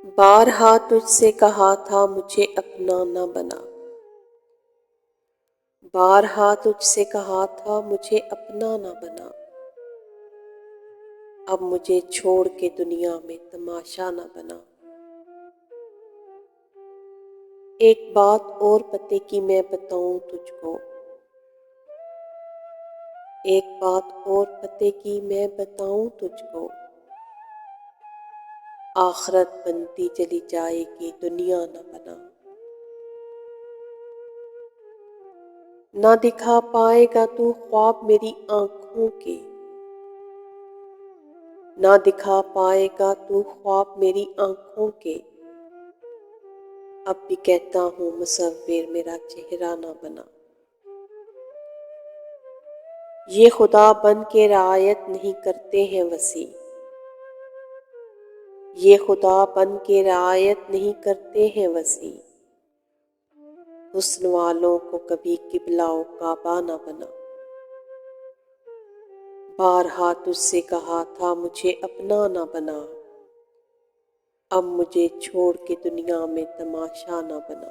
بارہا تجھ سے کہا تھا مجھے اپنا نہ بنا، بارہا تجھ سے کہا تھا مجھے اپنا نہ بنا، اب مجھے چھوڑ کے دنیا میں تماشا نہ بنا۔ ایک بات اور پتے کی میں بتاؤں تجھ کو، ایک بات اور پتے کی میں بتاؤں تجھ کو، آخرت بنتی چلی جائے گی دنیا نہ بنا۔ نہ دکھا پائے گا تو خواب میری آنکھوں کے، نہ دکھا پائے گا تو خواب میری آنکھوں کے، اب بھی کہتا ہوں مصور میرا چہرہ نہ بنا۔ یہ خدا بن کے رعایت نہیں کرتے ہیں وصی، یہ خدا بن کے رعایت نہیں کرتے ہیں وصی، حسن والوں کو کبھی قبلہ و کعبہ نہ بنا۔ بارہا تجھ سے کہا تھا مجھے اپنا نہ بنا، اب مجھے چھوڑ کے دنیا میں تماشا نہ بنا۔